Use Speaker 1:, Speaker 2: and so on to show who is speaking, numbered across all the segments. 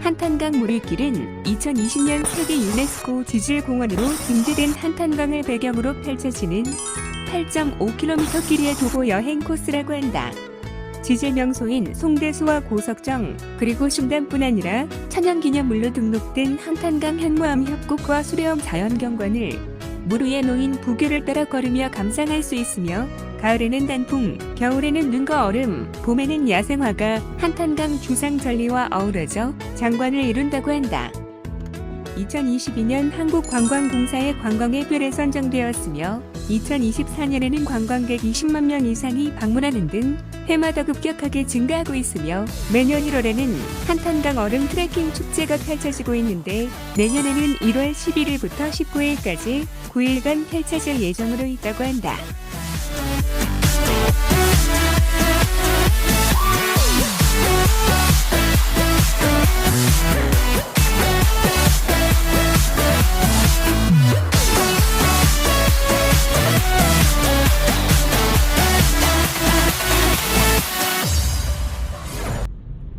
Speaker 1: 한탄강 물길은 2020년 세계 유네스코 지질공원으로 등재된 한탄강을 배경으로 펼쳐지는 8.5km 길이의 도보 여행 코스라고 한다. 지질 명소인 송대수와 고석정 그리고 숭단뿐 아니라 천연기념물로 등록된 한탄강 현무암 협곡과 수려한 자연경관을 물 위에 놓인 부교를 따라 걸으며 감상할 수 있으며 가을에는 단풍, 겨울에는 눈과 얼음, 봄에는 야생화가 한탄강 주상절리와 어우러져 장관을 이룬다고 한다. 2022년 한국관광공사의 관광의 별에 선정되었으며 2024년에는 관광객 20만 명 이상이 방문하는 등 해마다 급격하게 증가하고 있으며 매년 1월에는 한탄강 얼음 트레킹 축제가 펼쳐지고 있는데 내년에는 1월 11일부터 19일까지 9일간 펼쳐질 예정으로 있다고 한다.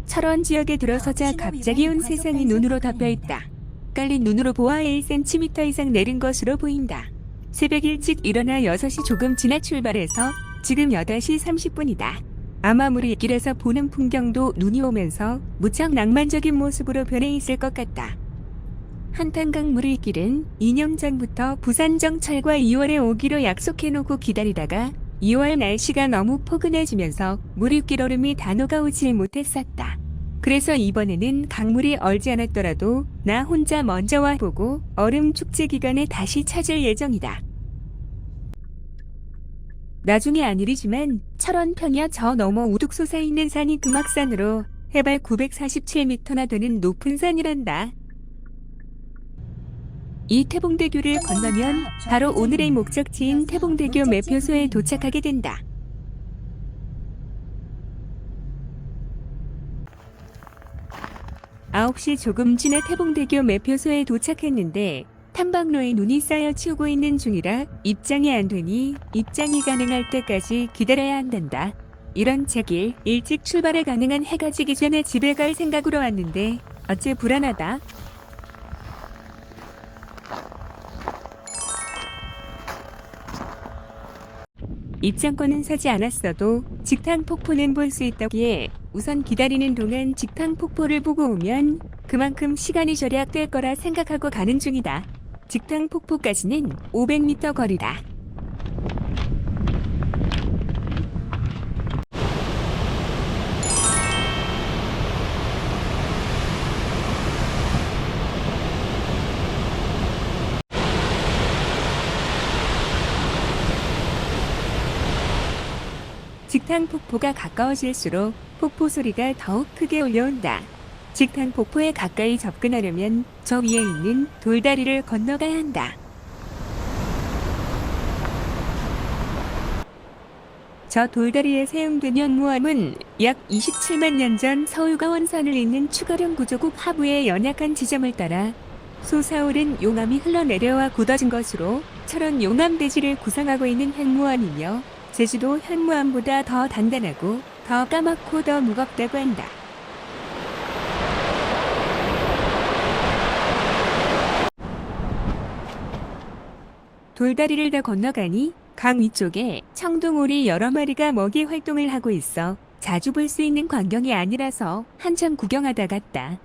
Speaker 1: 철원 지역에 들어서자 갑자기 온 세상이 눈으로 덮여있다. 깔린 눈으로 보아 1cm 이상 내린 것으로 보인다. 새벽 일찍 일어나 6시 조금 지나 출발해서 지금 8시 30분이다. 아마 물길에서 보는 풍경도 눈이 오면서 무척 낭만적인 모습으로 변해 있을 것 같다. 한탄강 물길은 2년 전부터 부산정철과 2월에 오기로 약속해놓고 기다리다가 2월 날씨가 너무 포근해지면서 물길 얼음이 다 녹아오질 못했었다. 그래서 이번에는 강물이 얼지 않았더라도 나 혼자 먼저 와보고 얼음 축제 기간에 다시 찾을 예정이다. 나중에 아니리지만 철원 평야 저 너머 우뚝 솟아있는 산이 금악산으로 해발 947m나 되는 높은 산이란다. 이 태봉대교를 건너면 바로 오늘의 목적지인 태봉대교 매표소에 도착하게 된다. 아홉 시 조금 지나 태봉대교 매표소에 도착했는데 탐방로에 눈이 쌓여 치우고 있는 중이라 입장이 안 되니 입장이 가능할 때까지 기다려야 한단다. 이런 제길 일찍 출발에 가능한 해가 지기 전에 집에 갈 생각으로 왔는데 어째 불안하다. 입장권은 사지 않았어도 직탕 폭포는 볼 수 있다기에 우선 기다리는 동안 직탕 폭포를 보고 오면 그만큼 시간이 절약될 거라 생각하고 가는 중이다. 직탕 폭포까지는 500m 거리다. 직탕 폭포가 가까워질수록 폭포 소리가 더욱 크게 울려온다. 직탕 폭포에 가까이 접근하려면 저 위에 있는 돌다리를 건너가야 한다. 저 돌다리에 사용된 현무암은 약 27만 년 전 서울과 원산을 잇는 추가령 구조국 하부의 연약한 지점을 따라 솟아오른 용암이 흘러내려와 굳어진 것으로 철원 용암대지를 구성하고 있는 현무암이며 제주도 현무암보다 더 단단하고 더 까맣고 더 무겁다고 한다. 돌다리를 더 건너가니 강 위쪽에 청둥오리 여러 마리가 먹이 활동을 하고 있어 자주 볼 수 있는 광경이 아니라서 한참 구경하다 갔다.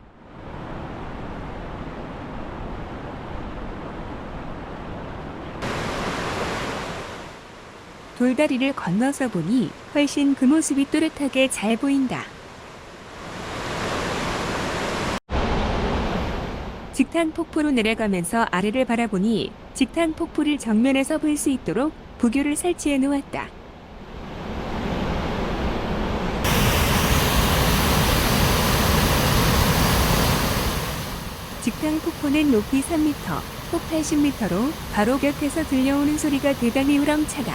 Speaker 1: 돌다리를 건너서 보니 훨씬 그 모습이 또렷하게 잘 보인다. 직탕 폭포로 내려가면서 아래를 바라보니 직탕 폭포를 정면에서 볼 수 있도록 부교를 설치해 놓았다. 직탕 폭포는 높이 3m, 폭 80m로 바로 곁에서 들려오는 소리가 대단히 우렁차다.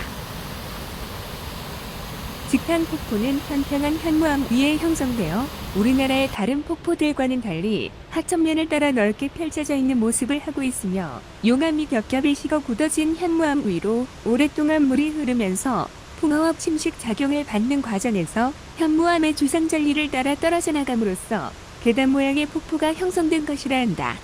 Speaker 1: 직탕 폭포는 평평한 현무암 위에 형성되어 우리나라의 다른 폭포들과는 달리 하천면을 따라 넓게 펼쳐져 있는 모습을 하고 있으며 용암이 겹겹이 식어 굳어진 현무암 위로 오랫동안 물이 흐르면서 풍화와 침식 작용을 받는 과정에서 현무암의 주상절리를 따라 떨어져 나감으로써 계단 모양의 폭포가 형성된 것이라 한다.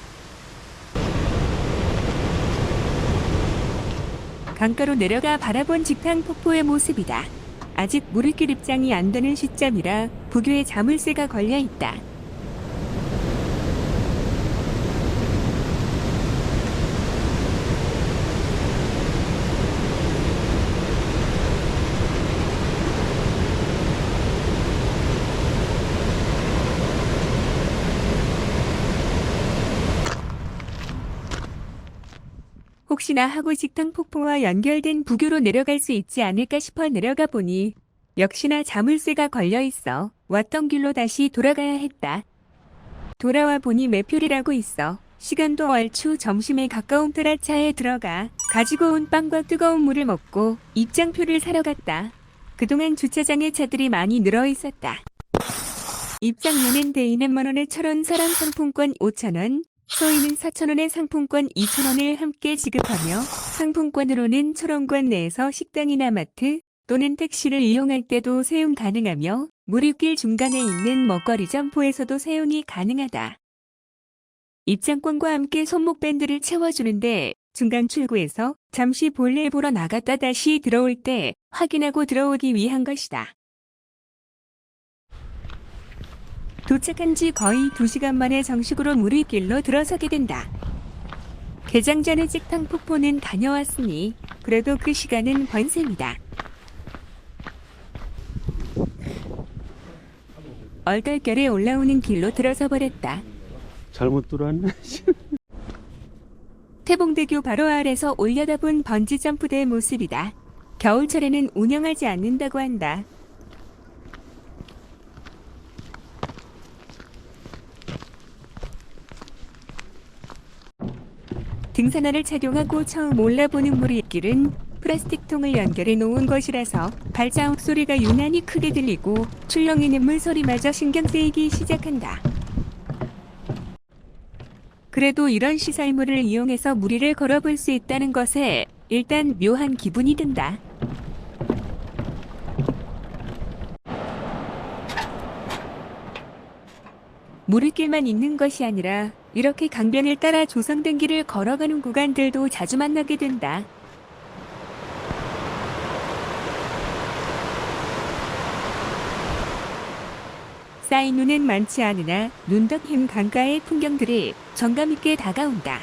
Speaker 1: 강가로 내려가 바라본 직탕 폭포의 모습이다. 아직 물길 입장이 안 되는 시점이라 부교에 자물쇠가 걸려 있다. 혹시나 하고 직탕 폭포와 연결된 부교로 내려갈 수 있지 않을까 싶어 내려가 보니 역시나 자물쇠가 걸려 있어 왔던 길로 다시 돌아가야 했다. 돌아와 보니 매표리라고 있어 시간도 얼추 점심에 가까운 터라 차에 들어가 가지고 온 빵과 뜨거운 물을 먹고 입장표를 사러 갔다. 그동안 주차장에 차들이 많이 늘어 있었다. 입장료는 대인은 만원에 철원 사람 상품권 5,000원, 소인은 4,000원의 상품권 2,000원을 함께 지급하며 상품권으로는 철원권 내에서 식당이나 마트 또는 택시를 이용할 때도 사용 가능하며 무료길 중간에 있는 먹거리 점포에서도 사용이 가능하다. 입장권과 함께 손목밴드를 채워주는데 중간 출구에서 잠시 볼일 보러 나갔다 다시 들어올 때 확인하고 들어오기 위한 것이다. 도착한 지 거의 2시간 만에 정식으로 무리길로 들어서게 된다. 개장 전에 직탕 폭포는 다녀왔으니 그래도 그 시간은 번셈이다. 얼떨결에 올라오는 길로 들어서 버렸다.
Speaker 2: 잘못 들어왔네.
Speaker 1: 태봉대교 바로 아래서 올려다본 번지점프대의 모습이다. 겨울철에는 운영하지 않는다고 한다. 등산화를 착용하고 처음 올라보는 무리길은 플라스틱 통을 연결해 놓은 것이라서 발자국 소리가 유난히 크게 들리고 출렁이는 물소리마저 신경 쓰이기 시작한다. 그래도 이런 시설물을 이용해서 무리를 걸어볼 수 있다는 것에 일단 묘한 기분이 든다. 무리길만 있는 것이 아니라 이렇게 강변을 따라 조성된 길을 걸어가는 구간들도 자주 만나게 된다. 쌓인 눈은 많지 않으나 눈덕힘 강가의 풍경들이 정감 있게 다가온다.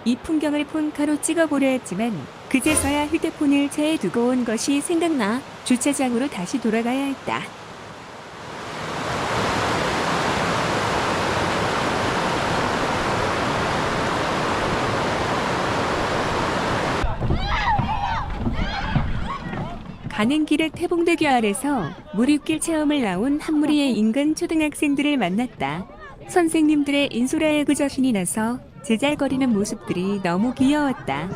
Speaker 1: 이 풍경을 폰카로 찍어보려 했지만 그제서야 휴대폰을 차에 두고 온 것이 생각나 주차장으로 다시 돌아가야 했다. 가는 길에 태봉대교 아래서 무립길 체험을 나온 한 무리의 인근 초등학생들을 만났다. 선생님들의 인소라에 그저 신이 나서 제잘거리는 모습들이 너무 귀여웠다.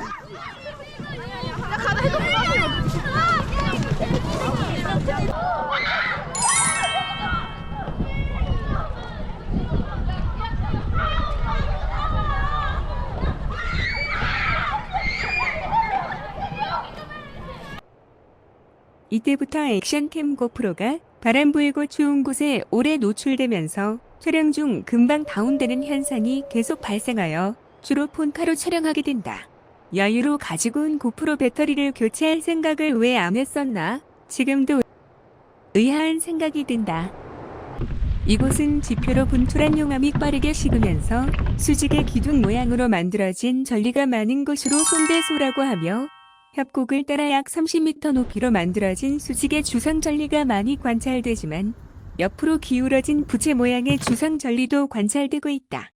Speaker 1: 이때부터 액션캠 고프로가 바람 불고 추운 곳에 오래 노출되면서 촬영 중 금방 다운되는 현상이 계속 발생하여 주로 폰카로 촬영하게 된다. 여유로 가지고 온 고프로 배터리를 교체할 생각을 왜 안 했었나? 지금도 의아한 생각이 든다. 이곳은 지표로 분출한 용암이 빠르게 식으면서 수직의 기둥 모양으로 만들어진 전리가 많은 곳으로 손대소라고 하며 협곡을 따라 약 30m 높이로 만들어진 수직의 주상 전리가 많이 관찰되지만 옆으로 기울어진 부채 모양의 주상 전리도 관찰되고 있다.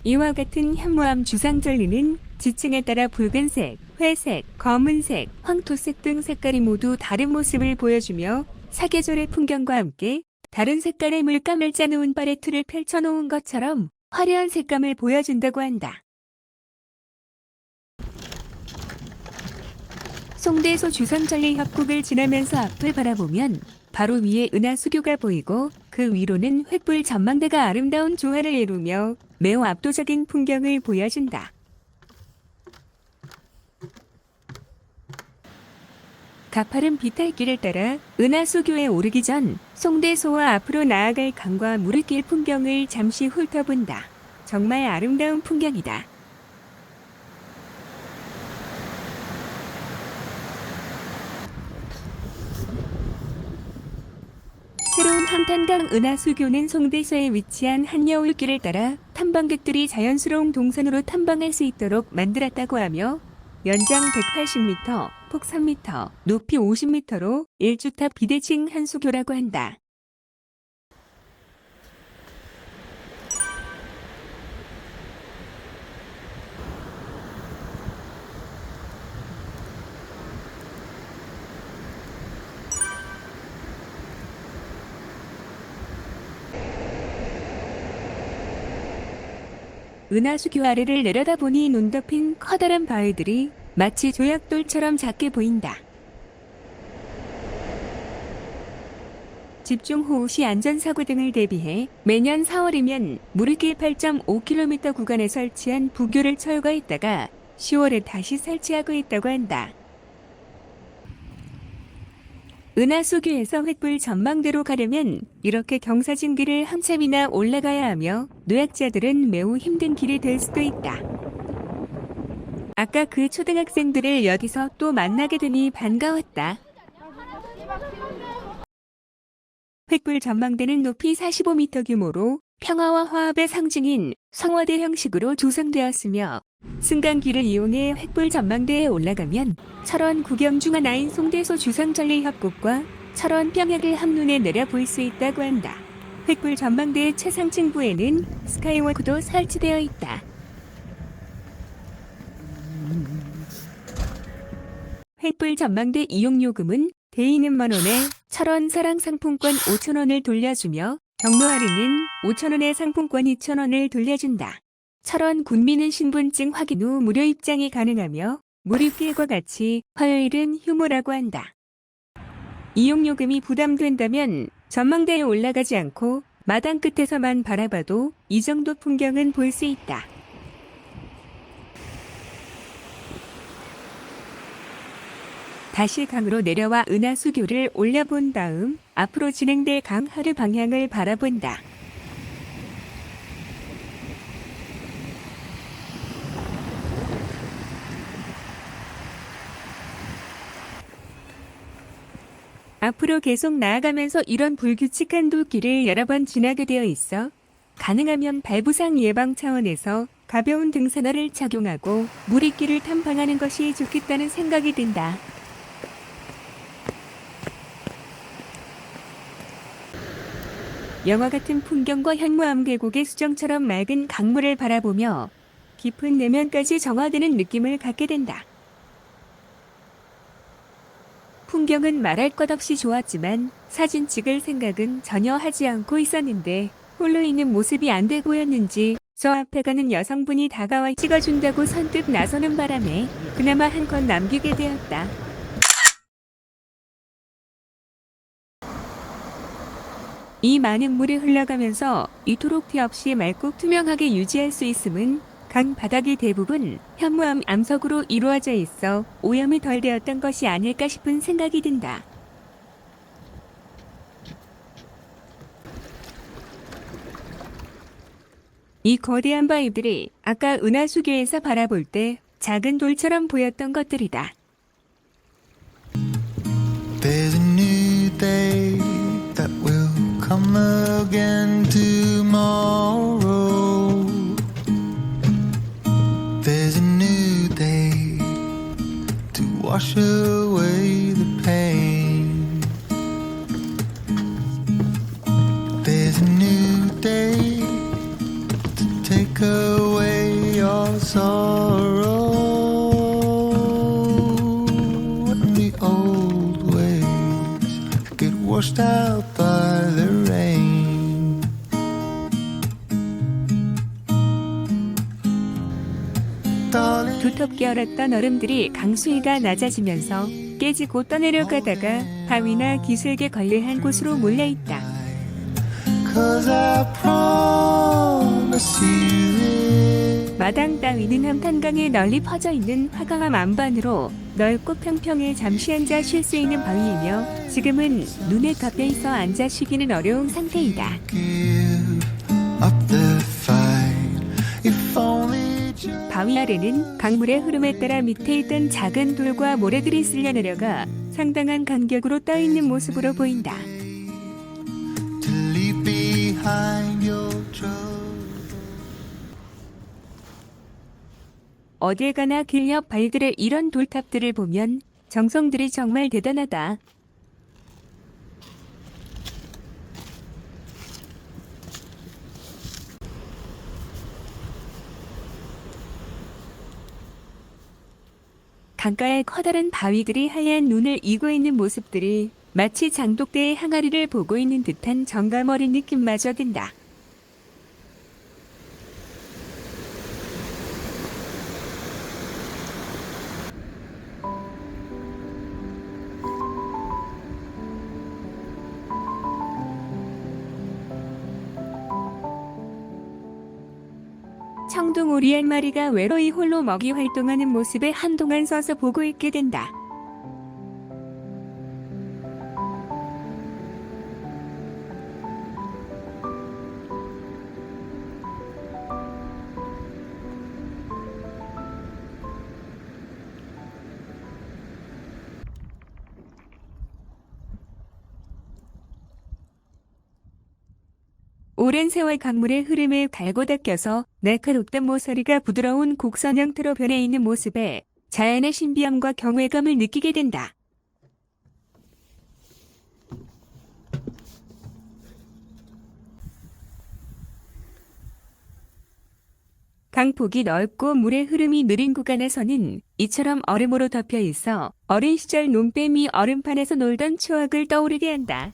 Speaker 1: 이와 같은 현무암 주상 전리는 지층에 따라 붉은색, 회색, 검은색, 황토색 등 색깔이 모두 다른 모습을 보여주며 사계절의 풍경과 함께 다른 색깔의 물감을 짜놓은 팔레트를 펼쳐놓은 것처럼 화려한 색감을 보여준다고 한다. 송대소 주상절리협곡을 지나면서 앞을 바라보면 바로 위에 은하수교가 보이고 그 위로는 횃불 전망대가 아름다운 조화를 이루며 매우 압도적인 풍경을 보여준다. 가파른 비탈길을 따라 은하수교에 오르기 전 송대소와 앞으로 나아갈 강과 무르길 풍경을 잠시 훑어본다. 정말 아름다운 풍경이다. 새로운 한탄강 은하수교는 송대소에 위치한 한여울길을 따라 탐방객들이 자연스러운 동선으로 탐방할 수 있도록 만들었다고 하며 연장 180m, 폭 3m, 높이 50m로 일주탑 비대칭 한수교라고 한다. 은하수교 아래를 내려다보니 눈 덮인 커다란 바위들이 마치 조약돌처럼 작게 보인다. 집중호우 시 안전사고 등을 대비해 매년 4월이면 무르길 8.5km 구간에 설치한 부교를 철거했다가 10월에 다시 설치하고 있다고 한다. 은하수교에서 횃불 전망대로 가려면 이렇게 경사진 길을 한참이나 올라가야 하며 노약자들은 매우 힘든 길이 될 수도 있다. 아까 그 초등학생들을 여기서 또 만나게 되니 반가웠다. 횃불 전망대는 높이 45m 규모로 평화와 화합의 상징인 성화대 형식으로 조성되었으며 승강기를 이용해 횃불 전망대에 올라가면 철원 구경 중 하나인 송대소 주상절리협곡과 철원 평야를 한눈에 내려볼 수 있다고 한다. 횃불 전망대의 최상층부에는 스카이워크도 설치되어 있다. 횃불 전망대 이용요금은 대인은 만원에 철원 사랑상품권 5,000원을 돌려주며 경로 할인은 5,000원에 상품권 2,000원을 돌려준다. 철원 군민은 신분증 확인 후 무료 입장이 가능하며 무료필과 같이 화요일은 휴무라고 한다. 이용요금이 부담된다면 전망대에 올라가지 않고 마당 끝에서만 바라봐도 이 정도 풍경은 볼 수 있다. 다시 강으로 내려와 은하수교를 올려본 다음 앞으로 진행될 강 하류 방향을 바라본다. 앞으로 계속 나아가면서 이런 불규칙한 돌길을 여러 번 지나게 되어 있어 가능하면 발부상 예방 차원에서 가벼운 등산화를 착용하고 무리길을 탐방하는 것이 좋겠다는 생각이 든다. 영화 같은 풍경과 현무암 계곡의 수정처럼 맑은 강물을 바라보며 깊은 내면까지 정화되는 느낌을 갖게 된다. 풍경은 말할 것 없이 좋았지만 사진 찍을 생각은 전혀 하지 않고 있었는데 홀로 있는 모습이 안 돼 보였는지 저 앞에 가는 여성분이 다가와 찍어준다고 선뜻 나서는 바람에 그나마 한 컷 남기게 되었다. 이 많은 물이 흘러가면서 이토록 티 없이 맑고 투명하게 유지할 수 있음은 강 바닥이 대부분 현무암 암석으로 이루어져 있어 오염이 덜 되었던 것이 아닐까 싶은 생각이 든다. 이 거대한 바위들이 아까 은하수교에서 바라볼 때 작은 돌처럼 보였던 것들이다.
Speaker 3: There's a new day that will come again tomorrow. There's a new day to wash away the pain. There's a new day to take away your sorrow. And the old ways get washed out by the rain. Darling,
Speaker 1: 두껍게 얼었던 얼음들이 강수위가 낮아지면서 깨지고 떠내려가다가 바위나 기슭에 걸릴 한 곳으로 몰려있다.
Speaker 3: 'Cause I promise you this.
Speaker 1: 마당 따위는 함탄강에 널리 퍼져 있는 화강암 안반으로 넓고 평평해 잠시 앉아 쉴 수 있는 바위이며 지금은 눈에 덮여 있어 앉아 쉬기는 어려운 상태이다.
Speaker 3: Give up the fight. If only just
Speaker 1: 바위 아래는 강물의 흐름에 따라 밑에 있던 작은 돌과 모래들이 쓸려 내려가 상당한 간격으로 떠 있는 모습으로 보인다.
Speaker 3: to leave behind your trouble.
Speaker 1: 어딜 가나 길 옆 발들의 이런 돌탑들을 보면 정성들이 정말 대단하다. 강가에 커다란 바위들이 하얀 눈을 이고 있는 모습들이 마치 장독대의 항아리를 보고 있는 듯한 정감 어린 느낌마저 든다. 청둥오리 한 마리가 외로이 홀로 먹이 활동하는 모습에 한동안 서서 보고 있게 된다. 오랜 세월 강물의 흐름에 갈고 닦여서 날카롭던 모서리가 부드러운 곡선 형태로 변해 있는 모습에 자연의 신비함과 경외감을 느끼게 된다. 강폭이 넓고 물의 흐름이 느린 구간에서는 이처럼 얼음으로 덮여 있어 어린 시절 논뱀이 얼음판에서 놀던 추억을 떠오르게 한다.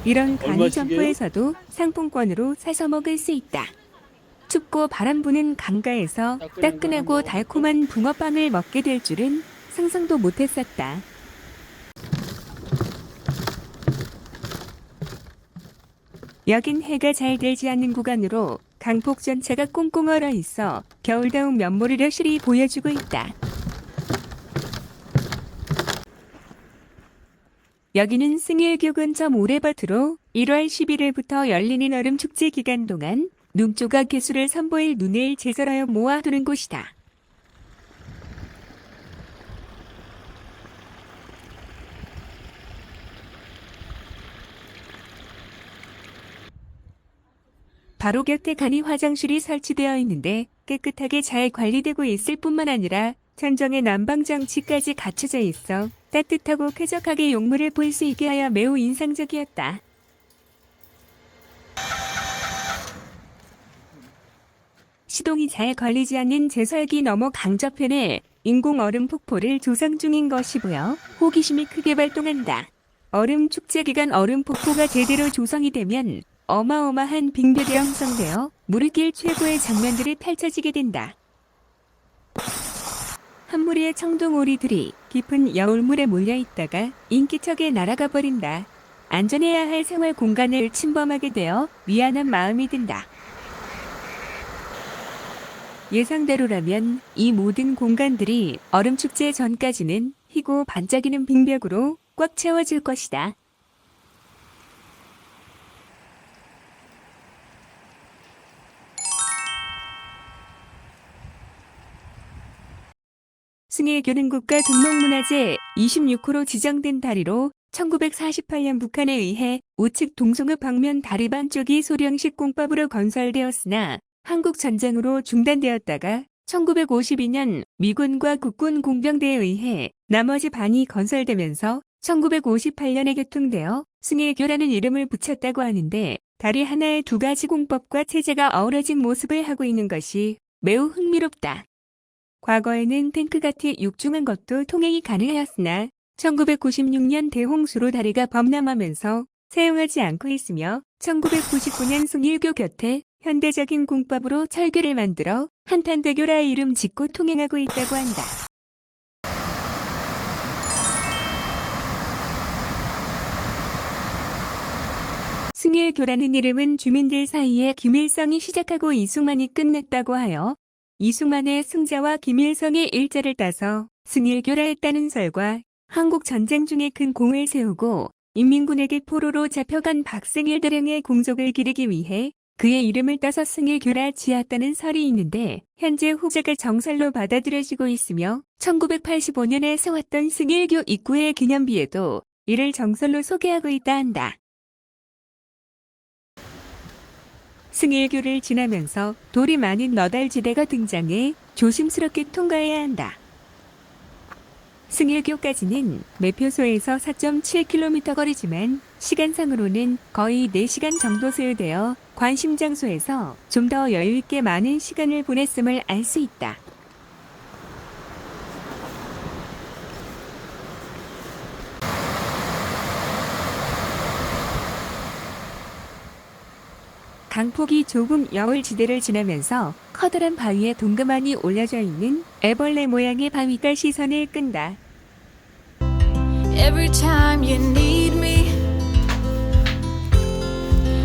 Speaker 1: 이런 간이
Speaker 2: 얼마씩이에요?
Speaker 1: 점포에서도 상품권으로 사서 먹을 수 있다. 춥고 바람 부는 강가에서 따끈하고 달콤한 붕어빵을 먹게 될 줄은 상상도 못했었다. 여긴 해가 잘 들지 않는 구간으로 강폭 전체가 꽁꽁 얼어 있어 겨울다운 면모를 여실히 보여주고 있다. 여기는 승일교 근처 모래밭으로 1월 11일부터 열리는 얼음 축제 기간 동안 눈조각 개수를 선보일 눈을 제설하여 모아두는 곳이다. 바로 곁에 간이 화장실이 설치되어 있는데 깨끗하게 잘 관리되고 있을 뿐만 아니라 천정에 난방장치까지 갖춰져 있어 따뜻하고 쾌적하게 용물을 볼 수 있게 하여 매우 인상적이었다. 시동이 잘 걸리지 않는 제설기 너머 강저편에 인공 얼음 폭포를 조성 중인 것이 보여 호기심이 크게 발동한다. 얼음 축제 기간 얼음 폭포가 제대로 조성이 되면 어마어마한 빙벽이 형성되어 무르길 최고의 장면들이 펼쳐지게 된다. 한 무리의 청둥오리들이 깊은 여울물에 몰려있다가 인기척에 날아가 버린다. 안전해야 할 생활 공간을 침범하게 되어 미안한 마음이 든다. 예상대로라면 이 모든 공간들이 얼음축제 전까지는 희고 반짝이는 빙벽으로 꽉 채워질 것이다. 승일교는 국가등록문화재 26호로 지정된 다리로 1948년 북한에 의해 우측 동성읍 방면 다리 반쪽이 소련식 공법으로 건설되었으나 한국 전쟁으로 중단되었다가 1952년 미군과 국군 공병대에 의해 나머지 반이 건설되면서 1958년에 개통되어 승일교라는 이름을 붙였다고 하는데 다리 하나에 두 가지 공법과 체제가 어우러진 모습을 하고 있는 것이 매우 흥미롭다. 과거에는 탱크같이 육중한 것도 통행이 가능하였으나 1996년 대홍수로 다리가 범람하면서 사용하지 않고 있으며 1999년 승일교 곁에 현대적인 공법으로 철교를 만들어 한탄대교라 이름 짓고 통행하고 있다고 한다. 승일교라는 이름은 주민들 사이에 김일성이 시작하고 이승만이 끝냈다고 하여 이승만의 승자와 김일성의 일자를 따서 승일교라 했다는 설과 한국 전쟁 중에 큰 공을 세우고 인민군에게 포로로 잡혀간 박승일 대령의 공적을 기리기 위해 그의 이름을 따서 승일교라 지었다는 설이 있는데 현재 후자가 정설로 받아들여지고 있으며 1985년에 세웠던 승일교 입구의 기념비에도 이를 정설로 소개하고 있다 한다. 승일교를 지나면서 돌이 많은 너달지대가 등장해 조심스럽게 통과해야 한다. 승일교까지는 매표소에서 4.7km 거리지만 시간상으로는 거의 4시간 정도 소요되어 관심 장소에서 좀 더 여유있게 많은 시간을 보냈음을 알 수 있다. 강폭이 좁은 여울지대를 지나면서 커다란 바위에 동그만히 올려져 있는 애벌레 모양의 바위가 시선을 끈다.
Speaker 4: Every time you need me,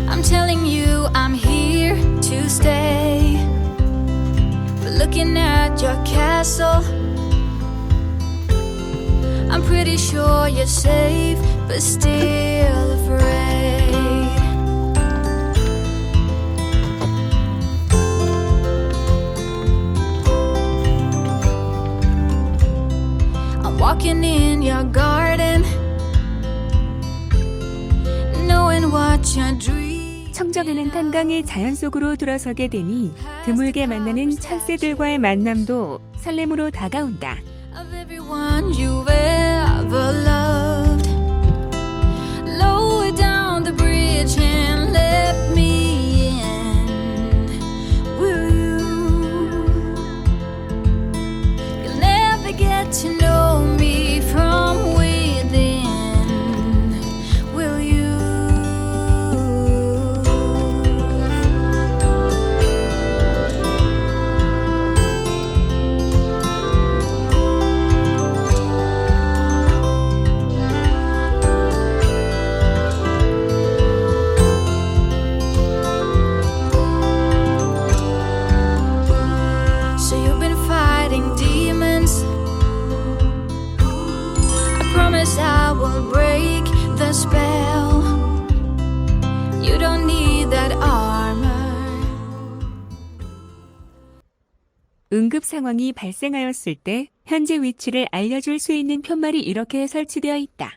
Speaker 4: I'm telling you I'm here to stay. But looking at your castle, I'm pretty sure you're safe, but still afraid. Walking in your garden, knowing what your dream.
Speaker 1: 청정하는 탄강의 자연 속으로 들어서게 되니 드물게 만나는 철새들과의 만남도 설렘으로 다가온다.
Speaker 4: Of everyone you've ever loved. Lower down the bridge and let me in. Will you? You'll never get to know me from within. Will you? So you've been fighting demons. I promise I will break the spell. You don't need that armor.
Speaker 1: 응급 상황이 발생하였을 때 현재 위치를 알려줄 수 있는 편말이 이렇게 설치되어 있다.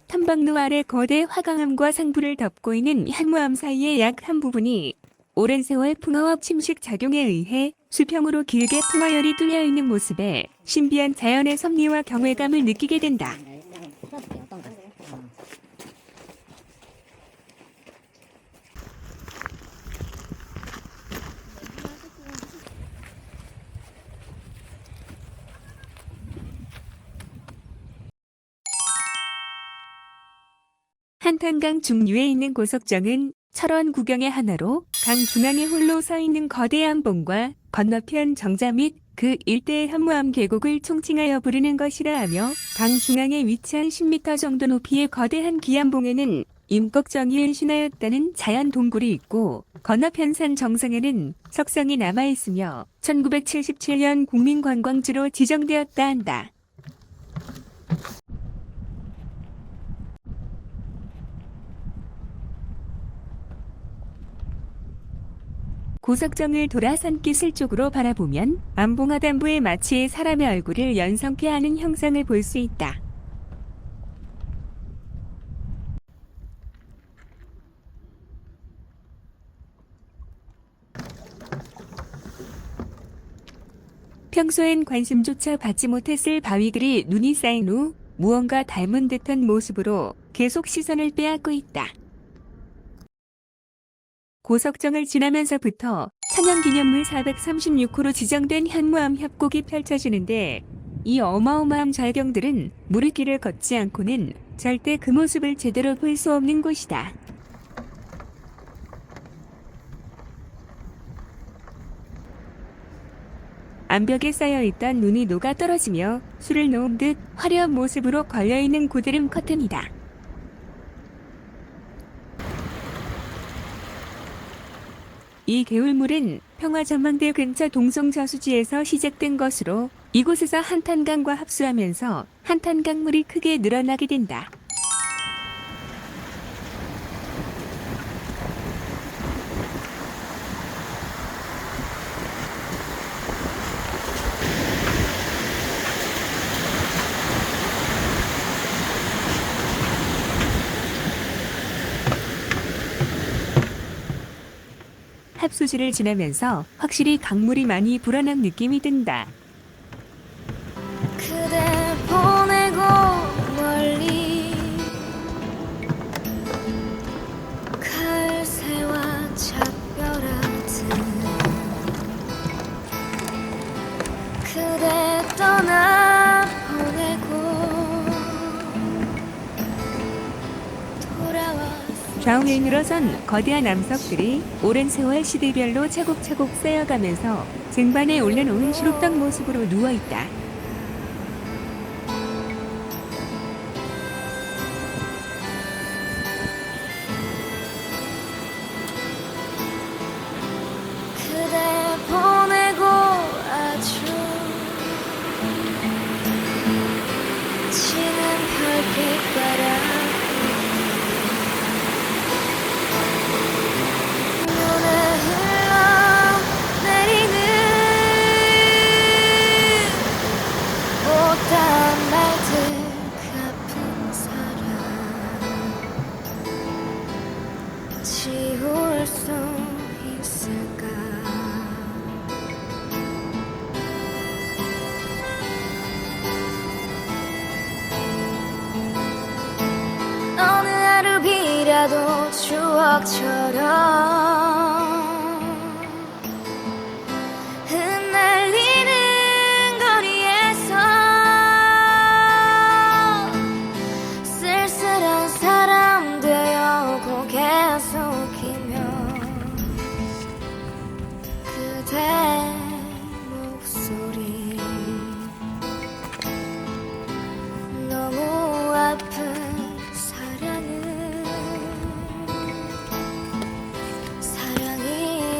Speaker 1: 탐방로 아래 거대 화강암과 상부를 덮고 있는 현무암 사이의 약 한 부분이 오랜 세월 풍화와 침식 작용에 의해 수평으로 길게 풍화열이 뚫려 있는 모습에 신비한 자연의 섭리와 경외감을 느끼게 된다. 한탄강 중류에 있는 고석정은 철원 구경의 하나로 강 중앙에 홀로 서 있는 거대한 봉과 건너편 정자 및 그 일대의 현무암 계곡을 총칭하여 부르는 것이라 하며 강 중앙에 위치한 10m 정도 높이의 거대한 기암봉에는 임꺽정이 은신하였다는 자연 동굴이 있고 건너편 산 정상에는 석성이 남아있으며 1977년 국민관광지로 지정되었다 한다. 고석정을 돌아 산기슭 쪽으로 바라보면 안봉하단부에 마치 사람의 얼굴을 연성케 하는 형상을 볼 수 있다. 평소엔 관심조차 받지 못했을 바위들이 눈이 쌓인 후 무언가 닮은 듯한 모습으로 계속 시선을 빼앗고 있다. 고석정을 지나면서부터 천연기념물 436호로 지정된 현무암 협곡이 펼쳐지는데 이 어마어마한 절경들은 무리길을 걷지 않고는 절대 그 모습을 제대로 볼 수 없는 곳이다. 암벽에 쌓여있던 눈이 녹아 떨어지며 술을 놓은 듯 화려한 모습으로 걸려있는 고드름 커튼이다. 이 개울물은 평화전망대 근처 동성저수지에서 시작된 것으로 이곳에서 한탄강과 합수하면서 한탄강물이 크게 늘어나게 된다. 합수지를 지나면서 확실히 강물이 많이 불어난 느낌이 든다.
Speaker 4: 그대 보내고 멀리 가을새와 작별하듯 그대 떠나보내고 돌아왔어.
Speaker 1: 좌우에 늘어선 거대한 암석들이 오랜 세월 시대별로 차곡차곡 쌓여가면서 쟁반에 올려놓은 시룩덕 모습으로 누워있다.
Speaker 4: 그대 보내고 아주 지는 별빛 바라 눈에 흘러내리는 못다한 말들 그 아픈 사랑 지울 수 있을까. 어느 하루 비라도 추억처럼 흩날리는 거리에서 쓸쓸한 사람 되어 고개 숙이며 그대 목소리 너무 아픈 사랑이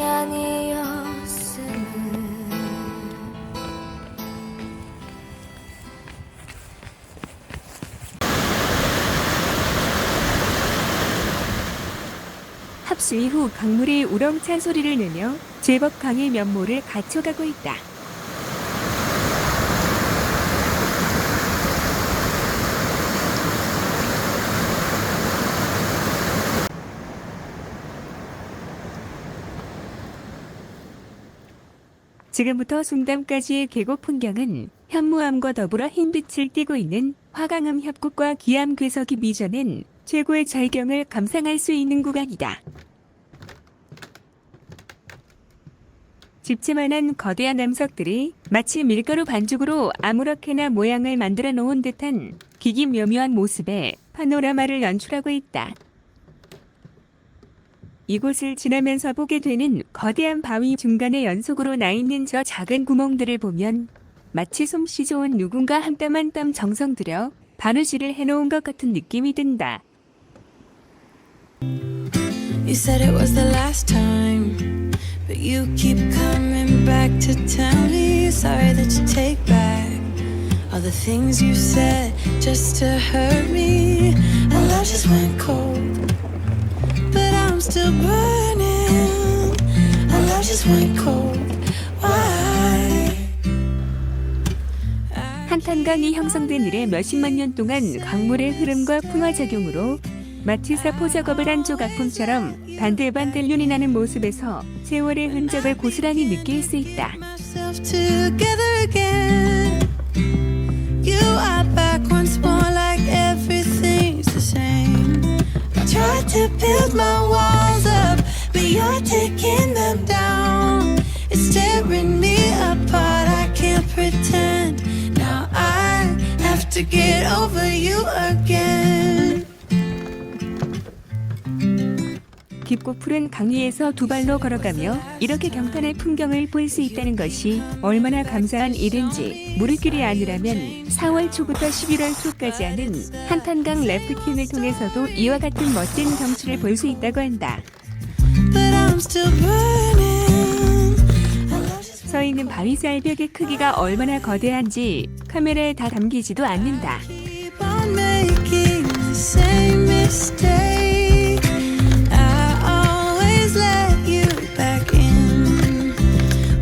Speaker 4: 아니었음을.
Speaker 1: 합수 이후 강물이 우렁찬 소리를 내며 제법 강의 면모를 갖춰가고 있다. 지금부터 숭담까지의 계곡 풍경은 현무암과 더불어 흰빛을 띠고 있는 화강암 협곡과 기암 괴석이 빚어낸 최고의 절경을 감상할 수 있는 구간이다. 집채만한 거대한 암석들이 마치 밀가루 반죽으로 아무렇게나 모양을 만들어 놓은 듯한 기기묘묘한 모습에 파노라마를 연출하고 있다. 이곳을 지나면서 보게 되는 거대한 바위 중간에 연속으로 나 있는 저 작은 구멍들을 보면 마치 솜씨 좋은 누군가 한 땀 한 땀 정성 들여 바느질을 해놓은 것 같은 느낌이 든다.
Speaker 5: You said it was the last time, but you keep coming back to tell me sorry that you take back all the things you said just to hurt me. And love just went cold, but I'm still burning. And love just just went cold. Why?
Speaker 1: 한탄강이 형성된 이래 몇십만 년 동안 강물의 흐름과 풍화작용으로 마치 사포 작업을 한 조각품처럼 반들반들 윤이 나는 모습에서 세월의 흔적을 고스란히 느낄 수 있다.
Speaker 5: Myself together again. You are back once more like everything's the same. I tried to build my walls up, but you're taking them down. It's tearing me apart, I can't pretend. Now I have to get over you again.
Speaker 1: 깊고 푸른 강 위에서 두 발로 걸어가며 이렇게 경탄의 풍경을 볼 수 있다는 것이 얼마나 감사한 일인지 무릎길이 아니라면 4월 초부터 11월 초까지 하는 한탄강 래프팅을 통해서도 이와 같은 멋진 경치를 볼 수 있다고 한다.
Speaker 5: But I'm still burning. I love you.
Speaker 1: 서 있는 바위살벽의 크기가 얼마나 거대한지 카메라에 다 담기지도 않는다.
Speaker 5: Keep on making the same mistake. I always let you back in.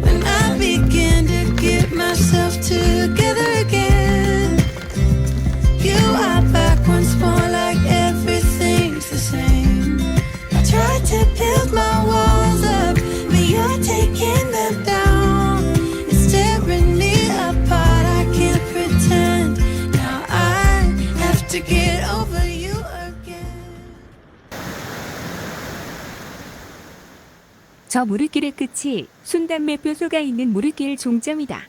Speaker 5: When I begin to get myself together again, you are back once more like everything's the same. I tried to build my walls up, but you're taking them down. It's tearing me apart, I can't pretend. Now I have to get over you again.
Speaker 1: 저 무릎길의 끝이 순단매 뼈소가 있는 무릎길 종점이다.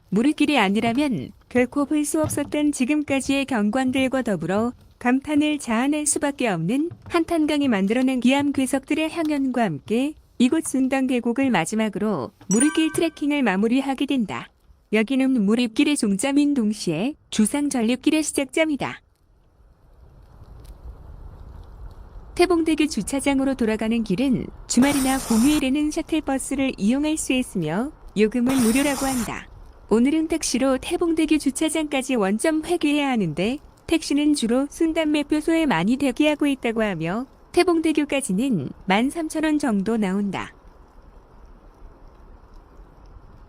Speaker 1: 무릎길이 아니라면 결코 볼 수 없었던 지금까지의 경관들과 더불어 감탄을 자아낼 수밖에 없는 한탄강이 만들어낸 기암 괴석들의 향연과 함께 이곳 순단 계곡을 마지막으로 무릎길 트레킹을 마무리하게 된다. 여기는 무릎길의 종점인 동시에 주상 전립길의 시작점이다. 태봉대교 주차장으로 돌아가는 길은 주말이나 공휴일에는 셔틀버스를 이용할 수 있으며 요금은 무료라고 한다. 오늘은 택시로 태봉대교 주차장까지 원점 회귀해야 하는데 택시는 주로 순단매표소에 많이 대기하고 있다고 하며 태봉대교까지는 13,000원 정도 나온다.